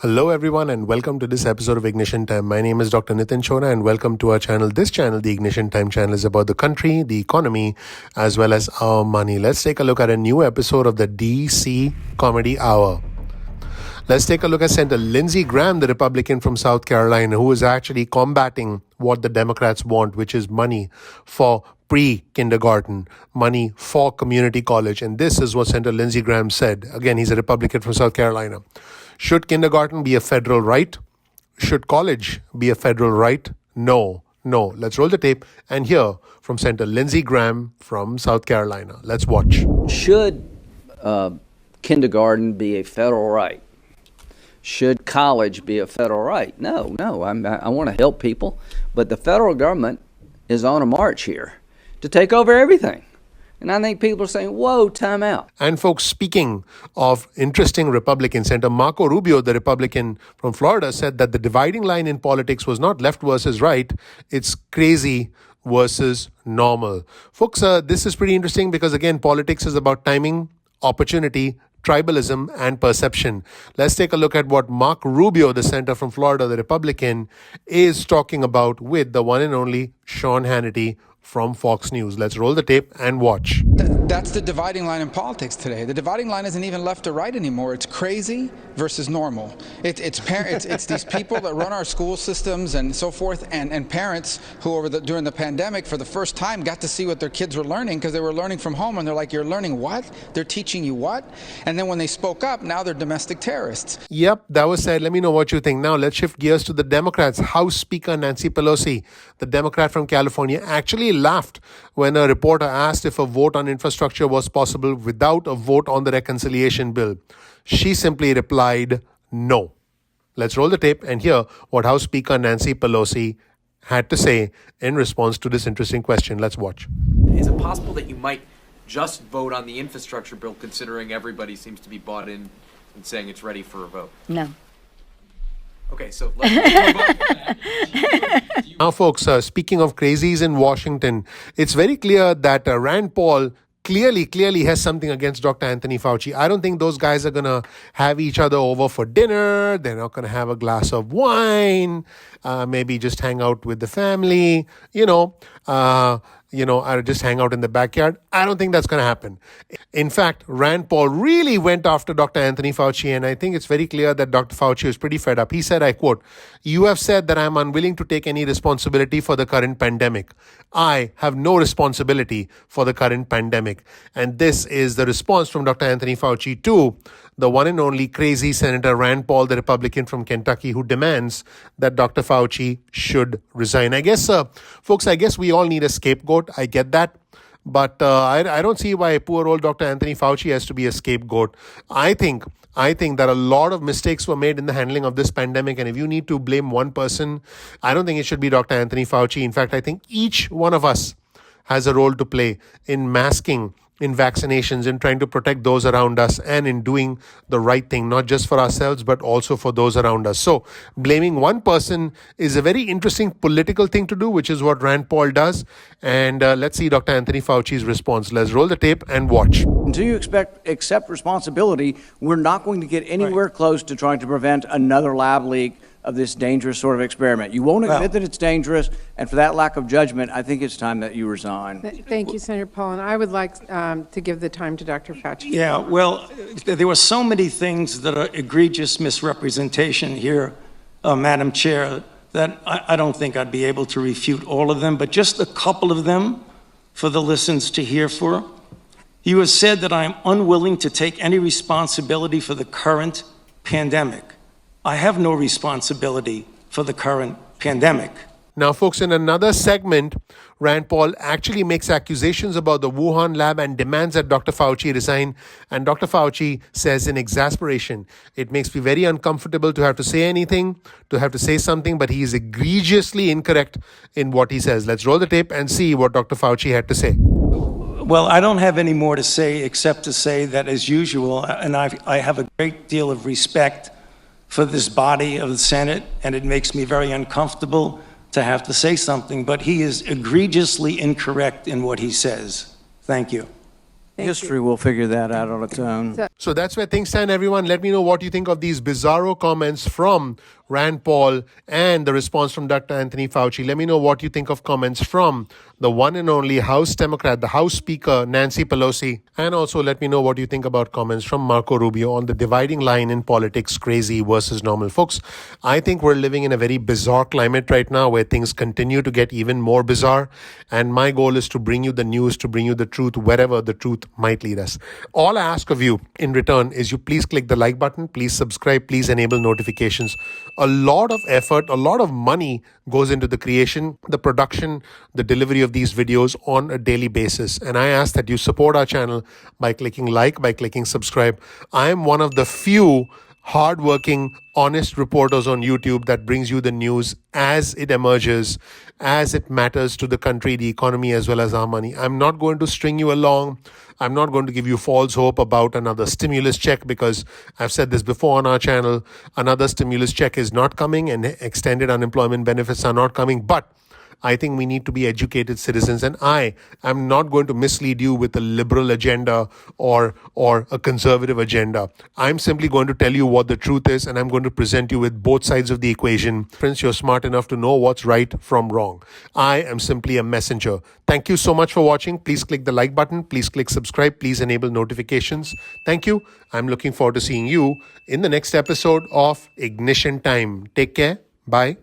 Hello, everyone, and welcome to this episode of Ignition Time. My name is Dr. Nitin Chona, and welcome to our channel. This channel, the Ignition Time channel, is about the country, the economy, as well as our money. Let's take a look at a new episode of the DC Comedy Hour. Let's take a look at Senator Lindsey Graham, the Republican from South Carolina, who is actually combating what the Democrats want, which is money for pre-kindergarten, money for community college. And this is what Senator Lindsey Graham said. Again, he's a Republican from South Carolina. Should kindergarten be a federal right? Should college be a federal right? No. Let's roll the tape and hear from Senator Lindsey Graham from South Carolina. Let's watch. Should kindergarten be a federal right? Should college be a federal right? No. I want to help people, but the federal government is on a march here to take over everything. And I think people are saying, whoa, time out. And folks, speaking of interesting Republicans, Senator Marco Rubio, the Republican from Florida, said that the dividing line in politics was not left versus right, it's crazy versus normal. Folks, this is pretty interesting because, again, politics is about timing, opportunity, tribalism, and perception. Let's take a look at what Marco Rubio, the senator from Florida, the Republican, is talking about with the one and only Sean Hannity from Fox News. Let's roll the tape and watch. That's the dividing line in politics today. The dividing line isn't even left or right anymore. It's crazy versus normal. It's these people that run our school systems and so forth, and parents who during the pandemic for the first time got to see what their kids were learning because they were learning from home, and they're like, you're learning what? They're teaching you what? And then when they spoke up, now they're domestic terrorists. Yep, that was said. Let me know what you think. Now let's shift gears to the Democrats. House Speaker Nancy Pelosi, the Democrat from California, actually laughed when a reporter asked if a vote on infrastructure was possible without a vote on the reconciliation bill. She simply replied, no. Let's roll the tape and hear what House Speaker Nancy Pelosi had to say in response to this interesting question. Let's watch. Is it possible that you might just vote on the infrastructure bill, considering everybody seems to be bought in and saying it's ready for a vote? No. Okay, so let's move on. Now, folks, speaking of crazies in Washington, it's very clear that Rand Paul clearly has something against Dr. Anthony Fauci. I don't think those guys are going to have each other over for dinner. They're not going to have a glass of wine, maybe just hang out with the family, or just hang out in the backyard. I don't think that's going to happen. In fact, Rand Paul really went after Dr. Anthony Fauci, and I think it's very clear that Dr. Fauci is pretty fed up. He said, I quote, "You have said that I am unwilling to take any responsibility for the current pandemic. I have no responsibility for the current pandemic." And this is the response from Dr. Anthony Fauci to the one and only crazy Senator Rand Paul, the Republican from Kentucky, who demands that Dr. Fauci should resign. I guess, folks, we all need a scapegoat. I get that. But I don't see why poor old Dr. Anthony Fauci has to be a scapegoat. I think that a lot of mistakes were made in the handling of this pandemic. And if you need to blame one person, I don't think it should be Dr. Anthony Fauci. In fact, I think each one of us has a role to play in masking, in vaccinations, in trying to protect those around us, and in doing the right thing, not just for ourselves, but also for those around us. So blaming one person is a very interesting political thing to do, which is what Rand Paul does. And let's see Dr. Anthony Fauci's response. Let's roll the tape and watch. Until you accept responsibility, we're not going to get anywhere close to trying to prevent another lab leak of this dangerous sort of experiment. You won't admit that it's dangerous, and for that lack of judgment, I think it's time that you resign. Thank you, Senator Paul, and I would like to give the time to Dr. Fauci. Yeah, well, there were so many things that are egregious misrepresentation here, Madam Chair, that I don't think I'd be able to refute all of them, but just a couple of them for the listeners to hear for. You have said that I am unwilling to take any responsibility for the current pandemic. I have no responsibility for the current pandemic. Now, folks, in another segment, Rand Paul actually makes accusations about the Wuhan lab and demands that Dr. Fauci resign. And Dr. Fauci says in exasperation, "It makes me very uncomfortable to have to say anything, to have to say something, but he is egregiously incorrect in what he says." Let's roll the tape and see what Dr. Fauci had to say. Well, I don't have any more to say except to say that, as usual, and I have a great deal of respect for this body of the Senate, and it makes me very uncomfortable to have to say something, but he is egregiously incorrect in what he says. Thank you. Thank you. History will figure that out on its own. So that's where things stand, everyone. Let me know what you think of these bizarro comments from Rand Paul and the response from Dr. Anthony Fauci. Let me know what you think of comments from the one and only House Democrat, the House Speaker, Nancy Pelosi. And also let me know what you think about comments from Marco Rubio on the dividing line in politics, crazy versus normal. Folks, I think we're living in a very bizarre climate right now where things continue to get even more bizarre. And my goal is to bring you the news, to bring you the truth, wherever the truth might lead us. All I ask of you in return is you please click the like button, please subscribe, please enable notifications. A lot of effort, a lot of money goes into the creation, the production, the delivery of these videos on a daily basis. And I ask that you support our channel by clicking like, by clicking subscribe. I am one of the few hardworking, honest reporters on YouTube that brings you the news as it emerges, as it matters to the country, the economy, as well as our money. I'm not going to string you along. I'm not going to give you false hope about another stimulus check because I've said this before on our channel. Another stimulus check is not coming and extended unemployment benefits are not coming. But I think we need to be educated citizens, and I am not going to mislead you with a liberal agenda or a conservative agenda. I'm simply going to tell you what the truth is, and I'm going to present you with both sides of the equation. Prince, you're smart enough to know what's right from wrong. I am simply a messenger. Thank you so much for watching. Please click the like button. Please click subscribe. Please enable notifications. Thank you. I'm looking forward to seeing you in the next episode of Ignition Time. Take care. Bye.